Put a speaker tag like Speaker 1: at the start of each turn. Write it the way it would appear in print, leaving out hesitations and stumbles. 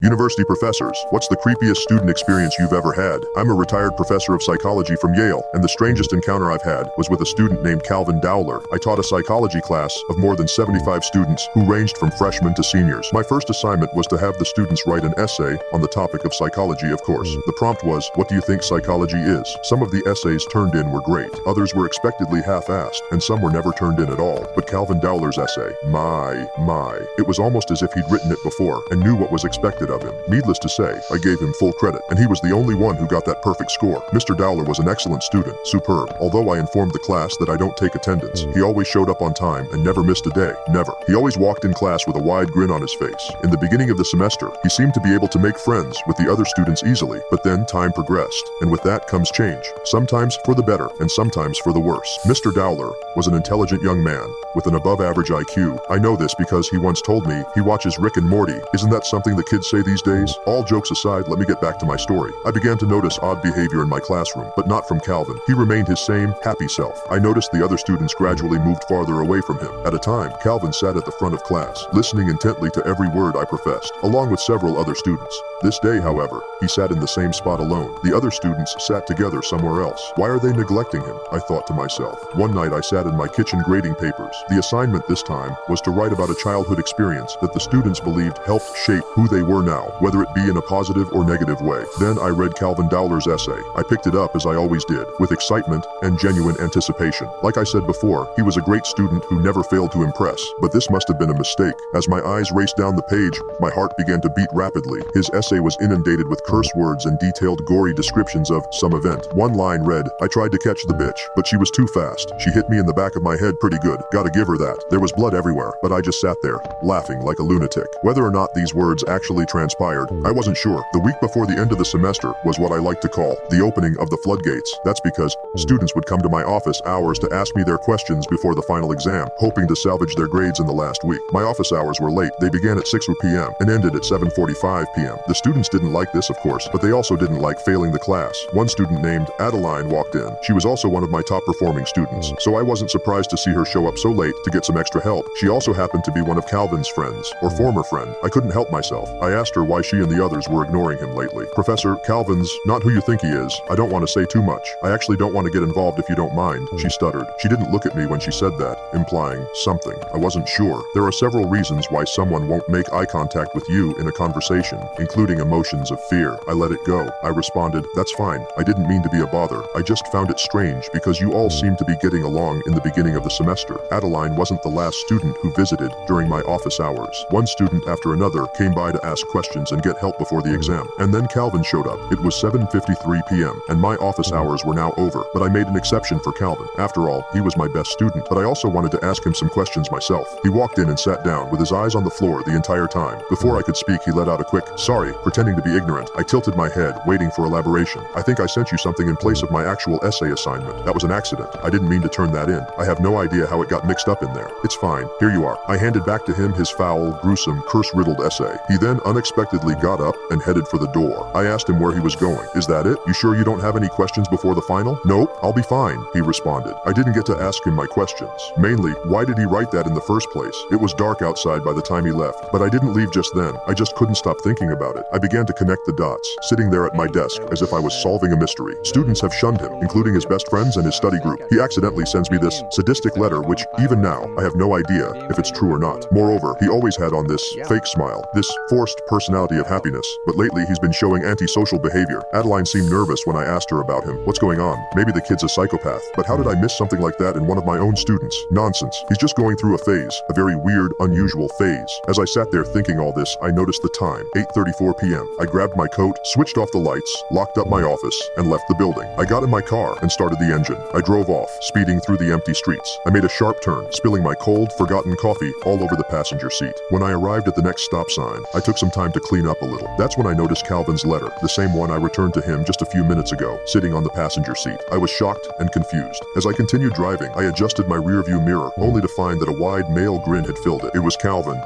Speaker 1: University professors, what's the creepiest student experience you've ever had? I'm a retired professor of psychology from Yale, and the strangest encounter I've had was with a student named Calvin Dowler. I taught a psychology class of more than 75 students who ranged from freshmen to seniors. My first assignment was to have the students write an essay on the topic of psychology, of course. The prompt was, what do you think psychology is? Some of the essays turned in were great, others were expectedly half-assed, and some were never turned in at all. But Calvin Dowler's essay, my, it was almost as if he'd written it before and knew what was expected of him. Needless to say, I gave him full credit, and he was the only one who got that perfect score. Mr. Dowler was an excellent student, superb. Although I informed the class that I don't take attendance, he always showed up on time and never missed a day, never. He always walked in class with a wide grin on his face. In the beginning of the semester, he seemed to be able to make friends with the other students easily, but then time progressed, and with that comes change, sometimes for the better and sometimes for the worse. Mr. Dowler was an intelligent young man with an above-average IQ. I know this because he once told me he watches Rick and Morty. Isn't that something the kids say these days? All jokes aside, let me get back to my story. I began to notice odd behavior in my classroom, but not from Calvin. He remained his same, happy self. I noticed the other students gradually moved farther away from him. At a time, Calvin sat at the front of class, listening intently to every word I professed, along with several other students. This day, however, he sat in the same spot alone. The other students sat together somewhere else. Why are they neglecting him? I thought to myself. One night I sat in my kitchen grading papers. The assignment this time was to write about a childhood experience that the students believed helped shape who they were now, whether it be in a positive or negative way. Then I read Calvin Dowler's essay. I picked it up as I always did, with excitement and genuine anticipation. Like I said before, he was a great student who never failed to impress, but this must have been a mistake. As my eyes raced down the page, my heart began to beat rapidly. His essay was inundated with curse words and detailed gory descriptions of some event. One line read, I tried to catch the bitch, but she was too fast. She hit me in the back of my head pretty good. Gotta give her that. There was blood everywhere, but I just sat there, laughing like a lunatic. Whether or not these words actually transpired, I wasn't sure. The week before the end of the semester was what I like to call the opening of the floodgates. That's because students would come to my office hours to ask me their questions before the final exam, hoping to salvage their grades in the last week. My office hours were late. They began at 6 p.m. and ended at 7:45 p.m. The students didn't like this, of course, but they also didn't like failing the class. One student named Adeline walked in. She was also one of my top performing students, so I wasn't surprised to see her show up so late to get some extra help. She also happened to be one of Calvin's friends, or former friend. I couldn't help myself. I asked her why she and the others were ignoring him lately. Professor, Calvin's not who you think he is. I don't want to say too much. I actually don't want to get involved if you don't mind, she stuttered. She didn't look at me when she said that, implying something. I wasn't sure. There are several reasons why someone won't make eye contact with you in a conversation, including emotions of fear. I let it go. I responded, that's fine. I didn't mean to be a bother. I just found it strange because you all seemed to be getting along in the beginning of the semester. Adeline wasn't the last student who visited during my office hours. One student after another came by to ask questions and get help before the exam. And then Calvin showed up. It was 7:53 p.m. and my office hours were now over, but I made an exception for Calvin. After all, he was my best student, but I also wanted to ask him some questions myself. He walked in and sat down with his eyes on the floor the entire time. Before I could speak, he let out a quick, sorry, pretending to be ignorant. I tilted my head, waiting for elaboration. I think I sent you something in place of my actual essay assignment. That was an accident. I didn't mean to turn that in. I have no idea how it got mixed up in there. It's fine. Here you are. I handed back to him his foul, gruesome, curse-riddled essay. He then unexpectedly got up and headed for the door. I asked him where he was going. Is that it? You sure you don't have any questions before the final? Nope, I'll be fine, he responded. I didn't get to ask him my questions. Mainly, why did he write that in the first place? It was dark outside by the time he left, but I didn't leave just then. I just couldn't stop thinking about it. I began to connect the dots, sitting there at my desk as if I was solving a mystery. Students have shunned him, including his best friends and his study group. He accidentally sends me this sadistic letter, which, even now, I have no idea if it's true or not. Moreover, he always had on this fake smile, this forced personality of happiness, but lately he's been showing antisocial behavior. Adeline seemed nervous when I asked her about him. What's going on? Maybe the kid's a psychopath, but how did I miss something like that in one of my own students? Nonsense. He's just going through a phase, a very weird, unusual phase. As I sat there thinking all this, I noticed the time, 8:34 p.m. I grabbed my coat, switched off the lights, locked up my office, and left the building. I got in my car and started the engine. I drove off, speeding through the empty streets. I made a sharp turn, spilling my cold, forgotten coffee all over the passenger seat. When I arrived at the next stop sign, I took some time to clean up a little. That's when I noticed Calvin's letter, the same one I returned to him just a few minutes ago, sitting on the passenger seat. I was shocked and confused. As I continued driving, I adjusted my rearview mirror, only to find that a wide male grin had filled it. It was Calvin.